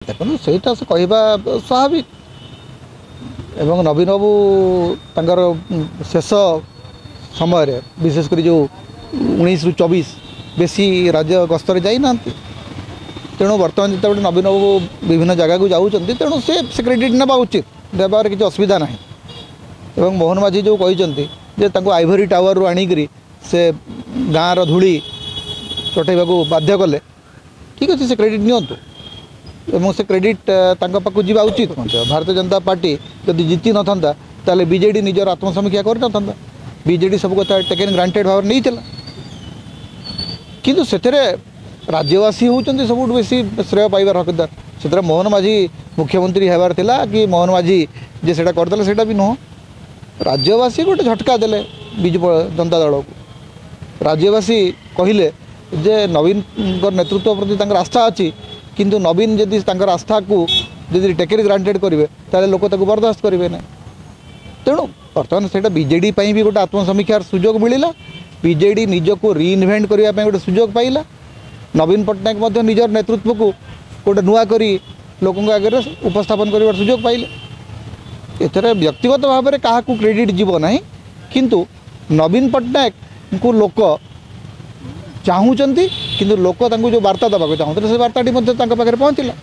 देखो सहीटा से कहवा स्वाभाविक एवं नवीन बाबू तांकर शेष समय विशेषकर जो 19 ରୁ 24 बेसी राज्य गस्त जाना तेणु बर्तमान जिते नवीन बाबू विभिन्न जगह को जाऊँच तेणु से क्रेडिट नेबा उचित देवार किसी असुविधा ना एवं मोहन माझी जो कहते आइभरी टावर रू आणिक से गाँव धूली चटेबा बाध्य कले ठीक अच्छे से क्रेडिट नियंतु एवं से क्रेडिट पाखु जावा उचित भारतीय जनता पार्टी जदि जीति न था ताले बीजेडी निजर आत्मसमीक्षा कर बीजेडी सब कथा टेकन ग्रांटेड भाव नहीं थिला किंतु सेथरे राज्यवासी होउचंती सब बेसी श्रेय पाइबार हकदार से मोहन माझी मुख्यमंत्री हेबार थिला कि मोहन माझी जे सेटा करदेले सेटा भी नुह राज्यवासी गोटे झटका देले बिजु जनता दल को राज्यवासी कहले जे नवीन नेतृत्व प्रति तांकर आस्था अच्छी किंतु नवीन जदि आस्था को जदि टेकन ग्रांटेड करेंगे ताले लोक ताको बर्दाश्त करेंगे ना तेणु बर्तमान से बीजेडी भी गोटे आत्मसमीक्षार सुजोग मिलला बीजेडी निज को रिइनभेंट करने गोटे सुजोग पाइला नवीन पट्टनायक निजर नेतृत्व को गोटे नुआ करी लोकों आगे उपस्थापन कर सुजोग पाइले एथरे व्यक्तिगत भाव में क्या क्रेडिट जीव ना किंतु नवीन पट्टनायक को लोक चाहूँगी किंतु लोक जो वार्ता देवाक चाहते से वार्ताटी पाखे पहुँचला।